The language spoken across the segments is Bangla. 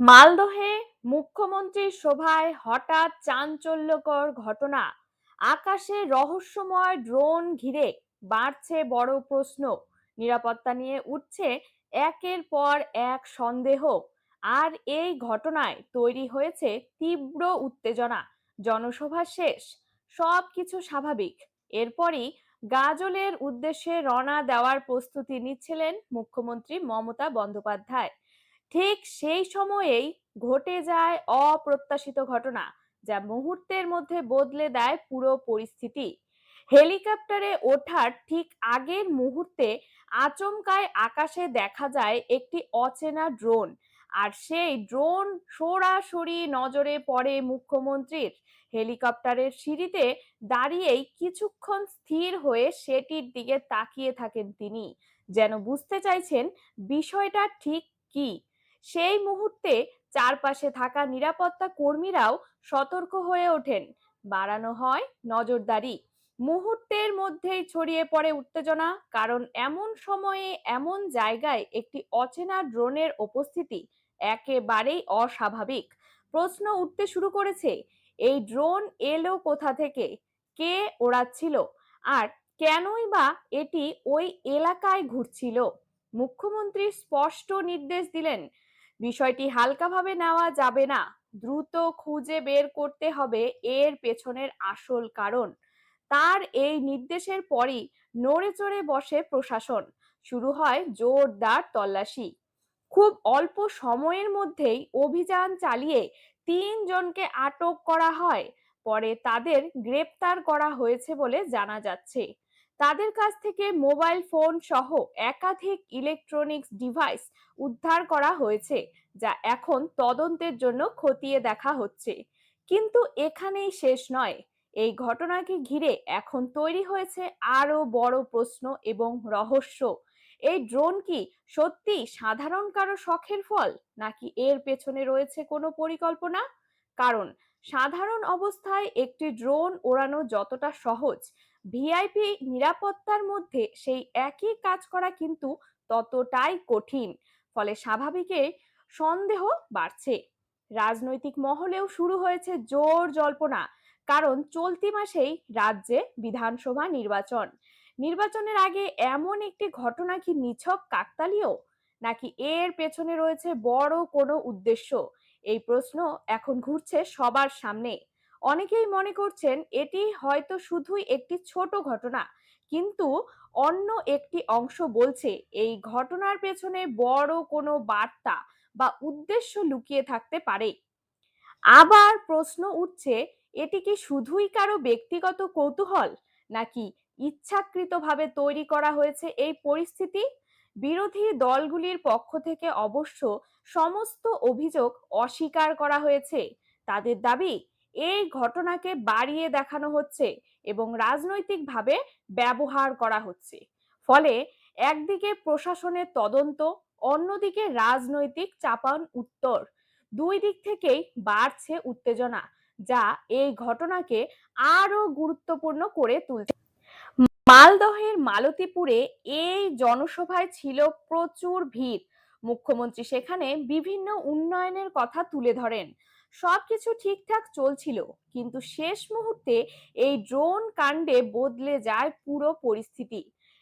মালদহে মুখ্যমন্ত্রীর সভায় হঠাৎ চাঞ্চল্যকর ঘটনা। আকাশে রহস্যময় ড্রোন ঘিরে বাড়ছে বড় প্রশ্ন। নিরাপত্তা নিয়ে উঠছে একের পর এক সন্দেহ। আর এই ঘটনায় তৈরি হয়েছে তীব্র উত্তেজনা। জনসভা শেষ, সবকিছু স্বাভাবিক। এরপরই গাজলের উদ্দেশ্যে রওনা দেওয়ার প্রস্তুতি নিচ্ছিলেন মুখ্যমন্ত্রী মমতা বন্দ্যোপাধ্যায়। ঠিক সেই সময়েই ঘটে যায় অপ্রত্যাশিত ঘটনা, যা মুহূর্তের মধ্যে বদলে দেয় পুরো পরিস্থিতি। হেলিকপ্টারে ওঠার ঠিক আগের মুহূর্তে আচমকায় আকাশে দেখা যায় একটি অচেনা ড্রোন। আর সেই ড্রোন সরাসরি নজরে পড়ে মুখ্যমন্ত্রীর। হেলিকপ্টারের সিঁড়িতে দাঁড়িয়েই কিছুক্ষণ স্থির হয়ে সেটির দিকে তাকিয়ে থাকেন তিনি, যেন বুঝতে চাইছেন বিষয়টা ঠিক কি। সেই মুহূর্তে চারপাশে থাকা নিরাপত্তা কর্মীরাও সতর্ক হয়ে ওঠেন। বাড়ানো হয় নজরদারি। মুহূর্তের মধ্যেই ছড়িয়ে পড়ে উত্তেজনা, কারণ এমন সময়ে এমন জায়গায় একটি অচেনা ড্রোনের উপস্থিতি একেবারেই অস্বাভাবিক। প্রশ্ন উঠতে শুরু করেছে, এই ড্রোন এলো কোথা থেকে, কে ওড়াচ্ছিল, আর কেনই বা এটি ওই এলাকায় ঘুরছিল। মুখ্যমন্ত্রী স্পষ্ট নির্দেশ দিলেন, বিষয়টি হালকাভাবে নেওয়া যাবে না। দ্রুত খুঁজে বের করতে হবে এর পেছনের আসল কারণ। তার এই নির্দেশের পরই নড়েচড়ে বসে প্রশাসন। শুরু হয় জোরদার তল্লাশি। খুব অল্প সময়ের মধ্যেই অভিযান চালিয়ে 3 জনকে আটক করা হয়। পরে তাদের গ্রেপ্তার করা হয়েছে বলে জানা যাচ্ছে। তাদের কাছ থেকে মোবাইল ফোন সহ একাধিক ইলেকট্রনিক্স ডিভাইস উদ্ধার করা হয়েছে, যা এখন তদন্তের জন্য খতিয়ে দেখা হচ্ছে। কিন্তু এখানেই শেষ নয়। এই ঘটনাকে ঘিরে এখন তৈরি হয়েছে আরো বড় প্রশ্ন এবং রহস্য। এই ড্রোন কি সত্যি সাধারণ কারো শখের ফল, নাকি এর পেছনে রয়েছে কোনো পরিকল্পনা? কারণ সাধারণ অবস্থায় একটি ড্রোন ওড়ানো যতটা সহজ, ভিআইপি নিরাপত্তার মধ্যে সেই একই কাজ করা কিন্তু ততটাই কঠিন। ফলে স্বাভাবিকই সন্দেহ বাড়ছে। রাজনৈতিক মহলেও শুরু হয়েছে জোর জল্পনা, কারণ চলতি মাসেই রাজ্যে বিধানসভা নির্বাচন। নির্বাচনের আগে এমন একটি ঘটনা কি নিছক কাকতালীয়, নাকি এর পেছনে রয়েছে বড় কোনো উদ্দেশ্য? এই প্রশ্ন এখন ঘুরছে সবার সামনে। অনেকেই মনে করছেন এটি হয়তো শুধুই একটি ছোট ঘটনা, কিন্তু অন্য একটি অংশ বলছে এই ঘটনার পেছনে বড় কোনো বার্তা বা উদ্দেশ্য লুকিয়ে থাকতে পারে। আবার প্রশ্ন উঠছে, এটি কি শুধুই কারো ব্যক্তিগত কৌতূহল, নাকি ইচ্ছাকৃতভাবে তৈরি করা হয়েছে এই পরিস্থিতি? বিরোধী দলগুলির পক্ষ থেকে অবশ্য সমস্ত অভিযোগ অস্বীকার করা হয়েছে। তাদের দাবি, এই ঘটনাকে বাড়িয়ে দেখানো হচ্ছে এবং রাজনৈতিকভাবে ব্যবহার করা হচ্ছে। ফলে একদিকে প্রশাসনের তদন্ত, অন্যদিকে রাজনৈতিক চাপান উত্তর। দুই দিক থেকেই বাড়ছে উত্তেজনা, যা এই ঘটনাকে আরো গুরুত্বপূর্ণ করে তুলছে। মালদহের মালতীপুরে এই জনসভায় ছিল প্রচুর ভিড়। মুখ্যমন্ত্রী সেখানে বিভিন্ন উন্নয়নের কথা তুলে ধরেন। সবকিছু ঠিকঠাক চলছিল, কিন্তু শেষ মুহূর্তে এই ড্রোন কাণ্ডে বদলে যায় পুরো পরিস্থিতি।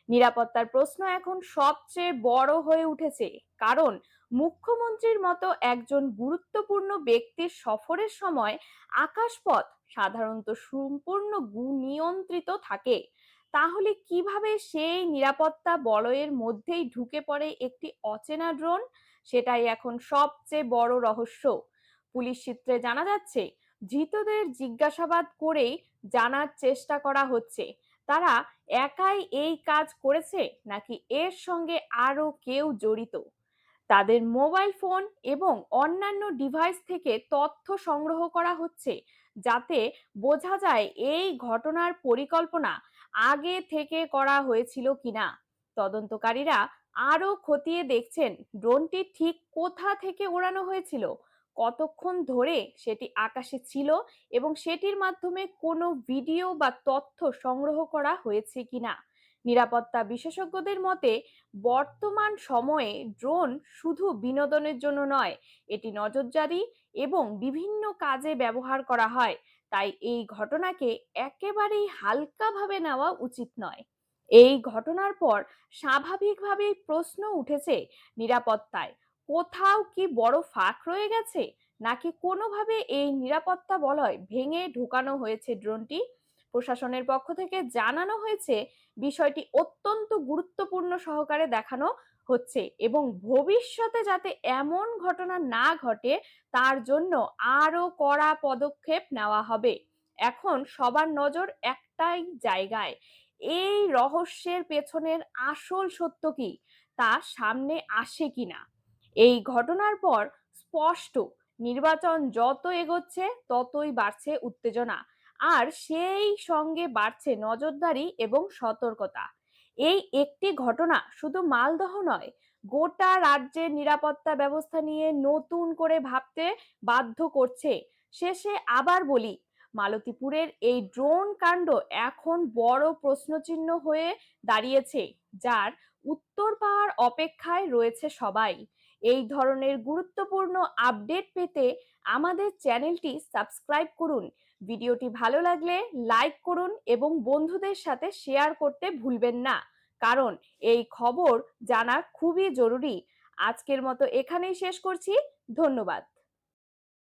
নিরাপত্তার প্রশ্ন এখন সবচেয়ে বড় হয়ে উঠেছে, কারণ মুখ্যমন্ত্রীর মতো একজন গুরুত্বপূর্ণ ব্যক্তির সফরের সময় আকাশপথ সাধারণত সম্পূর্ণ নিয়ন্ত্রিত থাকে। তাহলে কিভাবে সেই নিরাপত্তা বলয়ের মধ্যেই ঢুকে পড়ে একটি অচেনা ড্রোন, সেটাই এখন সবচেয়ে বড় রহস্য। পুলিশ সূত্রে জানা যাচ্ছে, ধৃতদের জিজ্ঞাসাবাদ করেই জানার চেষ্টা করা হচ্ছে তারা একাই এই কাজ করেছে, নাকি এর সঙ্গে আরো কেউ জড়িত। তাদের মোবাইল ফোন এবং অন্যান্য ডিভাইস থেকে তথ্য সংগ্রহ করা হচ্ছে, যাতে বোঝা যায় এই ঘটনার পরিকল্পনা আগে থেকে করা হয়েছিল কিনা। তদন্তকারীরা আরো খতিয়ে দেখছেন ড্রোনটি ঠিক কোথা থেকে ওড়ানো হয়েছিল, কতক্ষণ ধরে সেটি আকাশে ছিল, এবং সেটির মাধ্যমে কোনো ভিডিও বা তথ্য সংগ্রহ করা হয়েছে কিনা। নিরাপত্তা বিশেষজ্ঞদের মতে বর্তমান সময়ে ড্রোন শুধু বিনোদনের জন্য নয়, এটি নজরদারি এবং বিভিন্ন কাজে ব্যবহার করা হয়। তাই এই ঘটনাকে একেবারেই হালকাভাবে নেওয়া উচিত নয়। এই ঘটনার পর স্বাভাবিকভাবেই প্রশ্ন উঠেছে নিরাপত্তায় কোথাও কি বড় ফাঁক রয়ে গেছে, নাকি কোনোভাবে এই নিরাপত্তা বলয় ভেঙে ঢোকানো হয়েছে ড্রোনটি। প্রশাসনের পক্ষ থেকে জানানো হয়েছে বিষয়টি অত্যন্ত গুরুত্বপূর্ণ সহকারে দেখানো হচ্ছে এবং ভবিষ্যতে যাতে এমন ঘটনা না ঘটে তার জন্য আরো কড়া পদক্ষেপ নেওয়া হবে। এখন সবার নজর একটাই জায়গায়, এই রহস্যের পেছনের আসল সত্য কি তা সামনে আসে কিনা। এই ঘটনার পর স্পষ্ট, নির্বাচন যত এগোচ্ছে ততই বাড়ছে উত্তেজনা, আর সেই সঙ্গে বাড়ছে নজরদারি এবং সতর্কতা। এই একটি ঘটনা শুধু মালদহ নয়, গোটা রাজ্যের নিরাপত্তা ব্যবস্থা নিয়ে নতুন করে ভাবতে বাধ্য করছে। শেষে আবার বলি, মালতীপুরের এই ড্রোন কাণ্ড এখন বড় প্রশ্নচিহ্ন হয়ে দাঁড়িয়েছে, যার উত্তর পাওয়ার অপেক্ষায় রয়েছে সবাই। এই ধরনের গুরুত্বপূর্ণ আপডেট পেতে আমাদের চ্যানেলটি সাবস্ক্রাইব করুন। ভিডিওটি ভালো লাগলে লাইক করুন এবং বন্ধুদের সাথে শেয়ার করতে ভুলবেন না, কারণ এই খবর জানা খুবই জরুরি। আজকের মতো এখানেই শেষ করছি। ধন্যবাদ।